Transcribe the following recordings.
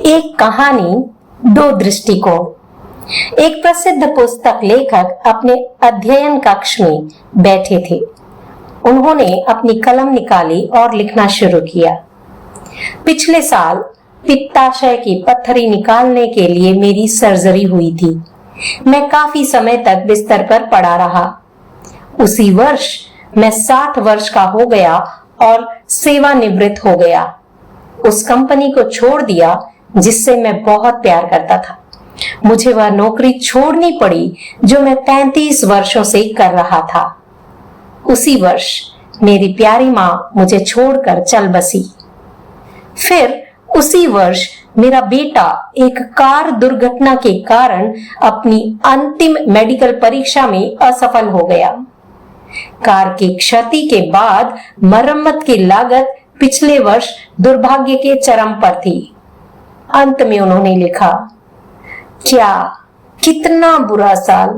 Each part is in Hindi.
एक कहानी, दो दृष्टिकोण। एक प्रसिद्ध पुस्तक लेखक अपने अध्ययन कक्ष में बैठे थे। उन्होंने अपनी कलम निकाली और लिखना शुरू किया। पिछले साल पित्ताशय की पत्थरी निकालने के लिए मेरी सर्जरी हुई थी। मैं काफी समय तक बिस्तर पर पड़ा रहा। उसी वर्ष मैं 60 वर्ष का हो गया और सेवानिवृत्त हो गया। उस कंपनी को छोड़ दिया जिससे मैं बहुत प्यार करता था। मुझे वह नौकरी छोड़नी पड़ी जो मैं 35 वर्षों से कर रहा था। उसी वर्ष मेरी प्यारी मां मुझे छोड़कर चल बसी। फिर उसी वर्ष मेरा बेटा एक कार दुर्घटना के कारण अपनी अंतिम मेडिकल परीक्षा में असफल हो गया। कार की क्षति के बाद मरम्मत की लागत पिछले वर्ष दुर्भाग्य के चरम पर थी। अंत में उन्होंने लिखा, क्या कितना बुरा साल।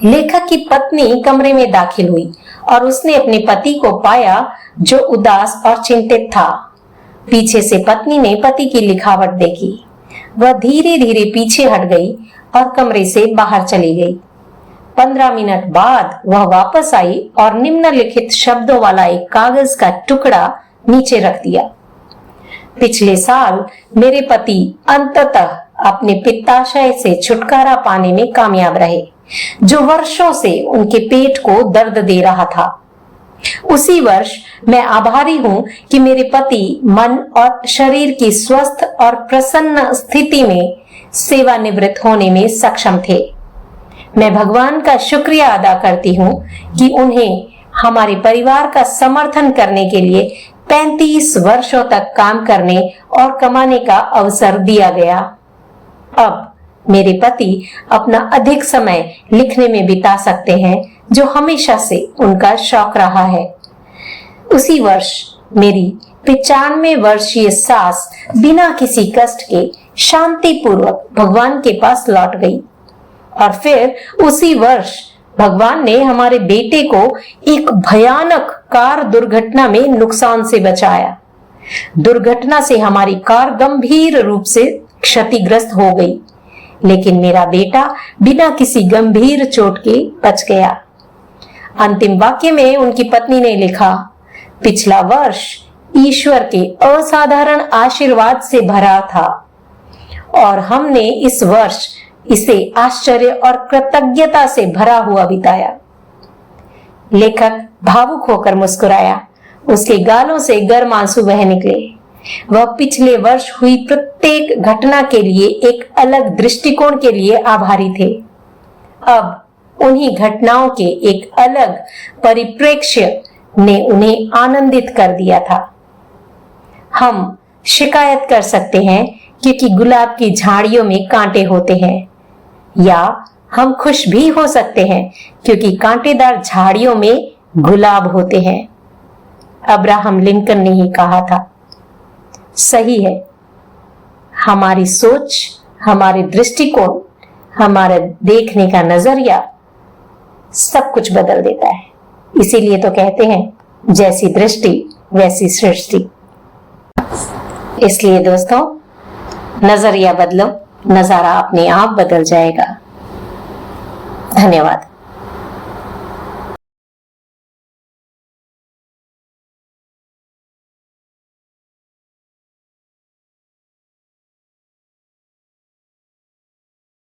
लेखक की पत्नी कमरे में दाखिल हुई और उसने अपने पति को पाया जो उदास और चिंतित था। पीछे से पत्नी ने पति की लिखावट देखी। वह धीरे धीरे पीछे हट गई और कमरे से बाहर चली गई। 15 मिनट बाद वह वापस आई और निम्नलिखित शब्दों वाला एक कागज का टुकड़ा नीचे रख दिया। पिछले साल मेरे पति अंततः अपने पित्ताशय से छुटकारा पाने में कामयाब रहे, जो वर्षों से उनके पेट को दर्द दे रहा था। उसी वर्ष मैं आभारी हूं कि मेरे पति मन और शरीर की स्वस्थ और प्रसन्न स्थिति में सेवानिवृत्त होने में सक्षम थे। मैं भगवान का शुक्रिया अदा करती हूं कि उन्हें हमारे परिवार का समर्थन करने के लिए 35 वर्षों तक काम करने और कमाने का अवसर दिया गया। अब मेरे पति अपना अधिक समय लिखने में बिता सकते हैं, जो हमेशा से उनका शौक रहा है। उसी वर्ष मेरी 95 वर्षीय सास बिना किसी कष्ट के शांतिपूर्वक भगवान के पास लौट गई। और फिर उसी वर्ष भगवान ने हमारे बेटे को एक भयानक कार दुर्घटना में नुकसान से बचाया। दुर्घटना से हमारी कार गंभीर रूप से क्षतिग्रस्त हो गई, लेकिन मेरा बेटा बिना किसी गंभीर चोट के बच गया। अंतिम वाक्य में उनकी पत्नी ने लिखा, पिछला वर्ष ईश्वर के असाधारण आशीर्वाद से भरा था और हमने इस वर्ष इसे आश्चर्य और कृतज्ञता से भरा हुआ बिताया। लेखक भावुक होकर मुस्कुराया। उसके गालों से गर्म आंसू बह निकले। वह पिछले वर्ष हुई प्रत्येक घटना के लिए एक अलग दृष्टिकोण के लिए आभारी थे। अब उन्हीं घटनाओं के एक अलग परिप्रेक्ष्य ने उन्हें आनंदित कर दिया था। हम शिकायत कर सकते हैं क्योंकि गुलाब की झाड़ियों में कांटे होते हैं, या हम खुश भी हो सकते हैं क्योंकि कांटेदार झाड़ियों में गुलाब होते हैं। अब्राहम लिंकन ने ही कहा था। सही है, हमारी सोच, हमारे दृष्टिकोण, हमारा देखने का नजरिया सब कुछ बदल देता है। इसीलिए तो कहते हैं, जैसी दृष्टि वैसी सृष्टि। इसलिए दोस्तों, नजरिया बदलो, नजारा अपने आप बदल जाएगा। धन्यवाद।